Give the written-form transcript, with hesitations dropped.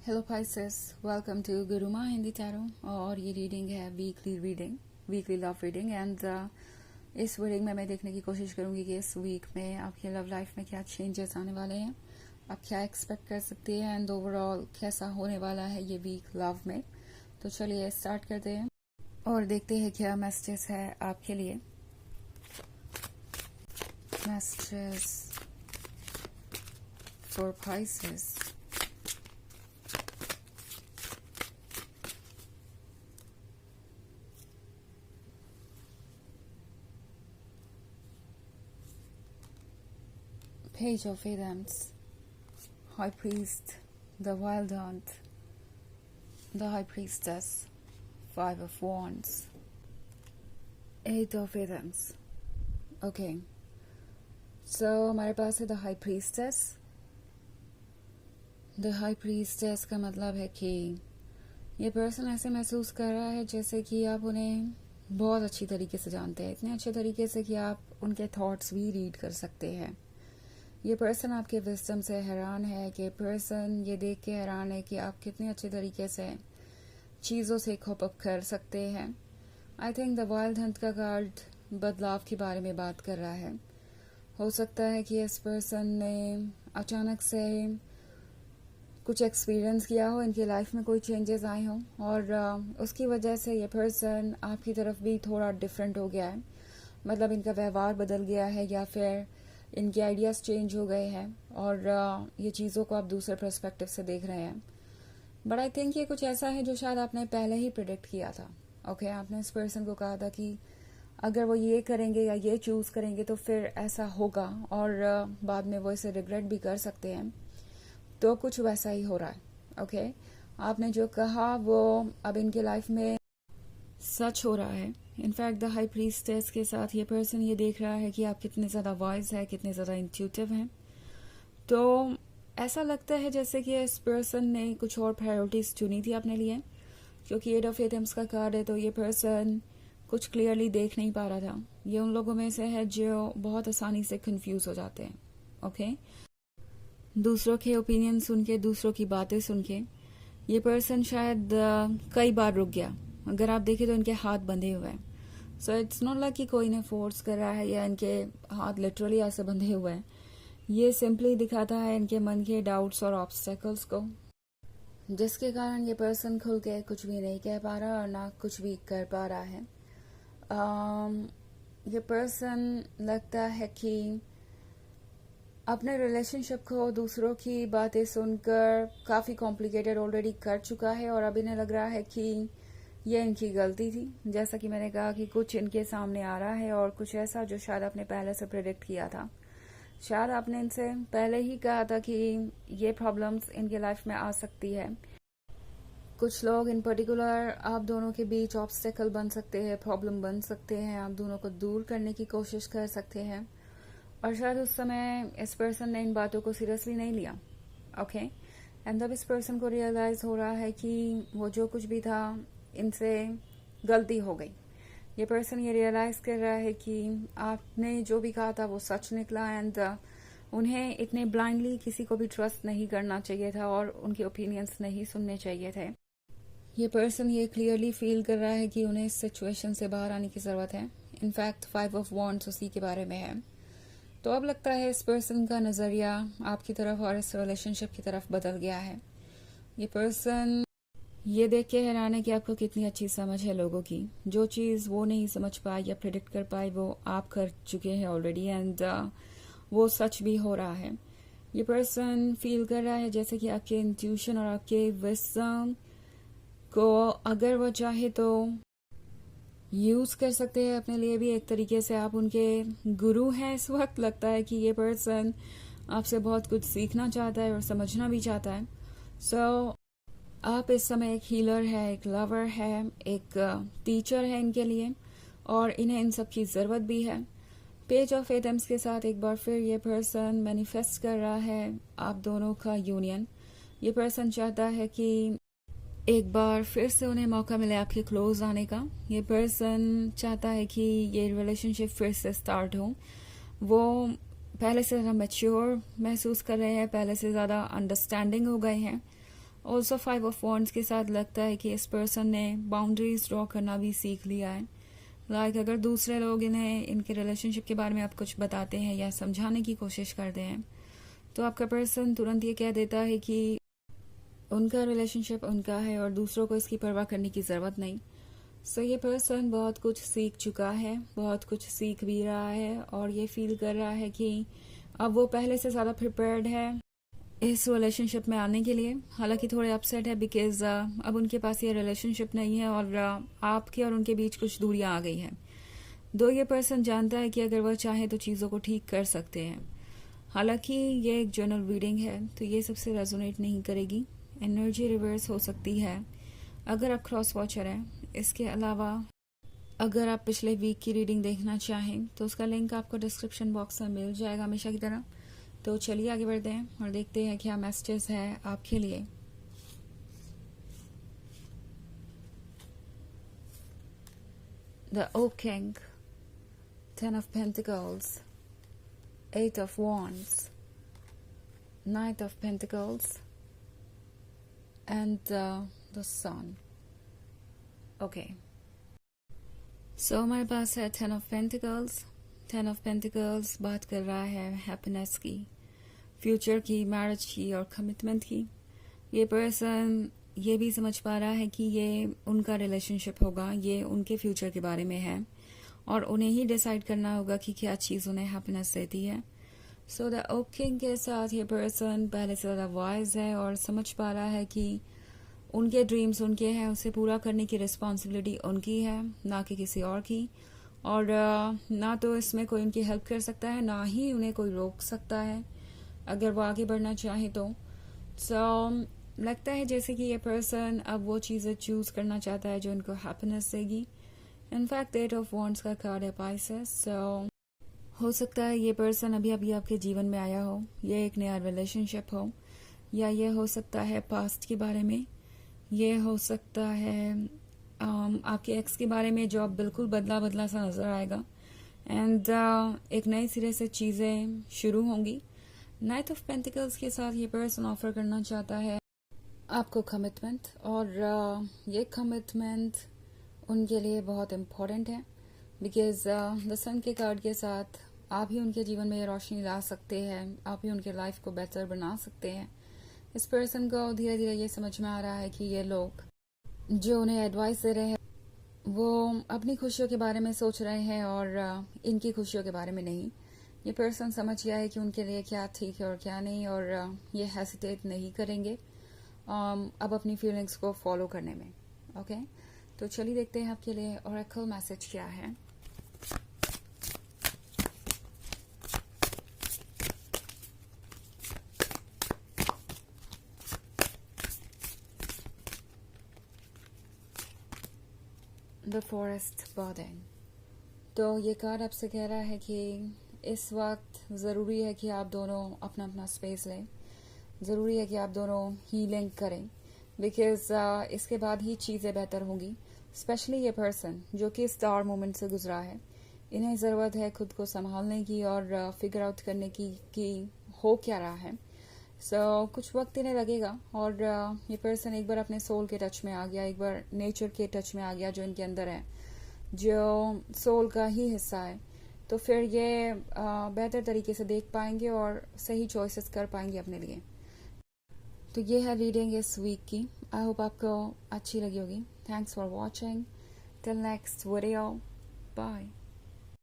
Hello Pisces, welcome to Gurumaa Hindi tarot. और ये reading है वीकली लव रीडिंग। एंड इस रीडिंग में मैं देखने की कोशिश करूंगी कि इस वीक में आपकी लव लाइफ में क्या चेंजेस आने वाले हैं, आप क्या एक्सपेक्ट कर सकते हैं एंड ओवरऑल कैसा होने वाला है ये वीक लव में। तो चलिए स्टार्ट करते हैं और देखते हैं क्या मैसेजेस है आपके लिए। Messages for Pisces. Page of Wands, High Priest, the Wild Hunt, the High Priestess, Five of Wands, Eight of Wands. Okay, so हमारे पास है the High Priestess. The High Priestess का मतलब है कि ये पर्सन ऐसे महसूस कर रहा है जैसे कि आप उन्हें बहुत अच्छी तरीके से जानते हैं, इतने अच्छे तरीके से कि आप उनके थॉट्स भी रीड कर सकते हैं। ये पर्सन आपके विजडम से हैरान है कि पर्सन ये देख के हैरान है कि आप कितने अच्छे तरीके से चीज़ों से कोप अप कर सकते हैं। I think the wild Hunt का कार्ड बदलाव के बारे में बात कर रहा है। हो सकता है कि इस पर्सन ने अचानक से कुछ एक्सपीरियंस किया हो, इनकी लाइफ में कोई चेंजेस आए हों और उसकी वजह से ये पर्सन आपकी तरफ भी थोड़ा डिफरेंट हो गया है। मतलब इनका व्यवहार बदल गया है या फिर इनके आइडियाज़ चेंज हो गए हैं और ये चीज़ों को आप दूसरे पर्सपेक्टिव से देख रहे हैं। बट आई थिंक ये कुछ ऐसा है जो शायद आपने पहले ही प्रिडिक्ट किया था। ओके, आपने इस पर्सन को कहा था कि अगर वो ये करेंगे या ये चूज़ करेंगे तो फिर ऐसा होगा और बाद में वो इसे रिग्रेट भी कर सकते हैं। तो कुछ वैसा ही हो रहा है। ओके, आपने जो कहा वो अब इनके लाइफ में सच हो रहा है। इनफैक्ट द हाई प्रीस्टेस के साथ ये पर्सन ये देख रहा है कि आप कितने ज़्यादा वॉइस है, कितने ज़्यादा इंट्यूटिव हैं। तो ऐसा लगता है जैसे कि इस पर्सन ने कुछ और प्रायोरिटीज़ चुनी थी अपने लिए, क्योंकि एट ऑफ एटम्स का कार्ड है। तो ये पर्सन कुछ क्लियरली देख नहीं पा रहा था। ये उन लोगों में से है जो बहुत आसानी से कंफ्यूज हो जाते हैं। ओके, दूसरों के ओपिनियन सुन के, दूसरों की बातें सुन के ये पर्सन शायद कई बार रुक गया। अगर आप देखें तो इनके हाथ बंधे हुए हैं। सो इट्स नॉट लाइक कि कोई इन्हें फोर्स कर रहा है या इनके हाथ लिटरली ऐसे बंधे हुए हैं। ये सिंपली दिखाता है इनके मन के डाउट्स और ऑब्स्टेकल्स को, जिसके कारण ये पर्सन खुल के कुछ भी नहीं कह पा रहा और ना कुछ भी कर पा रहा है। ये पर्सन लगता है कि अपने रिलेशनशिप को दूसरों की बातें सुनकर काफ़ी कॉम्प्लिकेटेड ऑलरेडी कर चुका है और अब इन्हें लग रहा है कि ये इनकी गलती थी। जैसा कि मैंने कहा कि कुछ इनके सामने आ रहा है और कुछ ऐसा जो शायद आपने पहले से प्रेडिक्ट किया था। शायद आपने इनसे पहले ही कहा था कि ये प्रॉब्लम्स इनके लाइफ में आ सकती है। कुछ लोग इन पर्टिकुलर आप दोनों के बीच ऑब्स्टेकल बन सकते हैं, प्रॉब्लम बन सकते हैं, आप दोनों को दूर करने की कोशिश कर सकते हैं। और शायद उस समय इस पर्सन ने इन बातों को सीरियसली नहीं लिया। ओके, एंड तब इस पर्सन को रियलाइज हो रहा है कि वो जो कुछ भी था इनसे गलती हो गई। ये पर्सन ये रियलाइज कर रहा है कि आपने जो भी कहा था वो सच निकला एंड उन्हें इतने ब्लाइंडली किसी को भी ट्रस्ट नहीं करना चाहिए था और उनके ओपिनियंस नहीं सुनने चाहिए थे। ये पर्सन ये क्लियरली फील कर रहा है कि उन्हें इस सिचुएशन से बाहर आने की ज़रूरत है। इनफैक्ट 5 ऑफ वॉन्ड्स उसी के बारे में है। तो अब लगता है इस पर्सन का नज़रिया आपकी तरफ और इस रिलेशनशिप की तरफ बदल गया है। ये पर्सन ये देख के हैरान है कि आपको कितनी अच्छी समझ है लोगों की। जो चीज़ वो नहीं समझ पाए या प्रिडिक्ट कर पाए वो आप कर चुके हैं ऑलरेडी एंड वो सच भी हो रहा है। ये पर्सन फील कर रहा है जैसे कि आपके इंट्यूशन और आपके विजडम को अगर वो चाहे तो यूज़ कर सकते हैं अपने लिए भी। एक तरीके से आप उनके गुरु हैं इस वक्त। लगता है कि ये पर्सन आपसे बहुत कुछ सीखना चाहता है और समझना भी चाहता है। सो आप इस समय एक हीलर है, एक लवर है, एक टीचर है इनके लिए और इन्हें इन सब की ज़रूरत भी है। पेज ऑफ एटम्स के साथ एक बार फिर ये पर्सन मैनिफेस्ट कर रहा है आप दोनों का यूनियन। ये पर्सन चाहता है कि एक बार फिर से उन्हें मौका मिले आपके क्लोज आने का। ये पर्सन चाहता है कि ये रिलेशनशिप फिर से स्टार्ट हो। वो पहले से ज़्यादा मैच्योर महसूस कर रहे हैं, पहले से ज़्यादा अंडरस्टैंडिंग हो गए हैं ऑल्सो 5 ऑफ वॉन्ड्स के साथ लगता है कि इस पर्सन ने बाउंड्रीज ड्रॉ करना भी सीख लिया है। लाइक अगर दूसरे लोग इन्हें इनके रिलेशनशिप के बारे में आप कुछ बताते हैं या समझाने की कोशिश करते हैं तो आपका पर्सन तुरंत ये कह देता है कि उनका रिलेशनशिप उनका है और दूसरों को इसकी परवाह करने की ज़रूरत नहीं। सो ये पर्सन बहुत कुछ सीख चुका है, बहुत कुछ सीख भी रहा है और ये फील कर रहा है कि अब वो पहले से ज़्यादा प्रिपेयर्ड है इस रिलेशनशिप में आने के लिए। हालांकि थोड़े अपसेट है बिकॉज अब उनके पास ये रिलेशनशिप नहीं है और आपके और उनके बीच कुछ दूरियां आ गई हैं। दो ये पर्सन जानता है कि अगर वह चाहे तो चीज़ों को ठीक कर सकते हैं। हालांकि ये एक जनरल रीडिंग है तो ये सबसे रेजोनेट नहीं करेगी, एनर्जी रिवर्स हो सकती है अगर आप क्रॉस वॉचर हैं। इसके अलावा अगर आप पिछले वीक की रीडिंग देखना चाहें तो उसका लिंक आपको डिस्क्रिप्शन बॉक्स में मिल जाएगा हमेशा की तरह। तो चलिए आगे बढ़ते हैं और देखते हैं क्या मैसेजेस है आपके लिए। The oak king, 10 of Pentacles, 8 of Wands, Knight of Pentacles, and the Sun. Okay. So हमारे पास है 10 of Pentacles. 10 of Pentacles बात कर रहा है हैप्पीनेस की, फ्यूचर की, मैरिज की और कमिटमेंट की। ये पर्सन ये भी समझ पा रहा है कि ये उनका रिलेशनशिप होगा, ये उनके फ्यूचर के बारे में है और उन्हें ही डिसाइड करना होगा कि क्या चीज़ उन्हें हैप्पीनेस देती है। सो द ओक किंग के साथ ये पर्सन पहले से ज़्यादा वाइज है और समझ पा रहा है कि उनके ड्रीम्स उनके हैं, उसे पूरा करने की रिस्पॉन्सिबिलिटी उनकी है, ना कि किसी और की। और ना तो इसमें कोई उनकी हेल्प कर सकता है, ना ही उन्हें कोई रोक सकता है अगर वो आगे बढ़ना चाहे तो। सो लगता है जैसे कि ये पर्सन अब वो चीज़ें चूज करना चाहता है जो उनको हैप्पीनेस देगी। इनफैक्ट 8 ऑफ वॉन्ड्स का कार्ड है पाइसेस। सो हो सकता है ये पर्सन अभी अभी आपके जीवन में आया हो, ये एक नया रिलेशनशिप हो, या ये हो सकता है पास्ट के बारे में, ये हो सकता है आपके एक्स के बारे में जो अब बिल्कुल बदला बदला सा नजर आएगा एंड एक नए सिरे से चीज़ें शुरू होंगी। नाइट ऑफ पेंटिकल्स के साथ ये पर्सन ऑफर करना चाहता है आपको कमिटमेंट और ये कमिटमेंट उनके लिए बहुत इम्पोर्टेंट है बिकॉज द सन के कार्ड के साथ आप ही उनके जीवन में रोशनी ला सकते हैं, आप ही उनके लाइफ को बेहतर बना सकते हैं। इस पर्सन को धीरे धीरे ये समझ में आ रहा है कि ये लोग जो उन्हें एडवाइस दे रहे हैं वो अपनी खुशियों के बारे में सोच रहे हैं और इनकी खुशियों के बारे में नहीं। ये पर्सन समझ गया है कि उनके लिए क्या ठीक है और क्या नहीं और ये हेसिटेट नहीं करेंगे अब अपनी फीलिंग्स को फॉलो करने में। ओके तो चलिए देखते हैं आपके लिए ओरेकल मैसेज क्या है। The forest birding. तो ये कार्ड आपसे कह रहा है कि इस वक्त ज़रूरी है कि आप दोनों अपना अपना स्पेस लें, ज़रूरी है कि आप दोनों हीलिंग करें बिकॉज इसके बाद ही चीज़ें बेहतर होंगी। स्पेशली ये पर्सन जो कि स्टार मोमेंट से गुजरा है, इन्हें ज़रूरत है खुद को संभालने की और फिगर आउट करने की कि हो क्या रहा है। सो कुछ वक्त इन्हें लगेगा और ये पर्सन एक बार अपने सोल के टच में आ गया, एक बार नेचर के टच में आ गया जो इनके अंदर है, जो सोल का ही हिस्सा है, तो फिर ये बेहतर तरीके से देख पाएंगे और सही चॉइसेस कर पाएंगे अपने लिए। तो ये है रीडिंग इस वीक की। आई होप आपको अच्छी लगी होगी। Thanks for watching. Till next video, bye.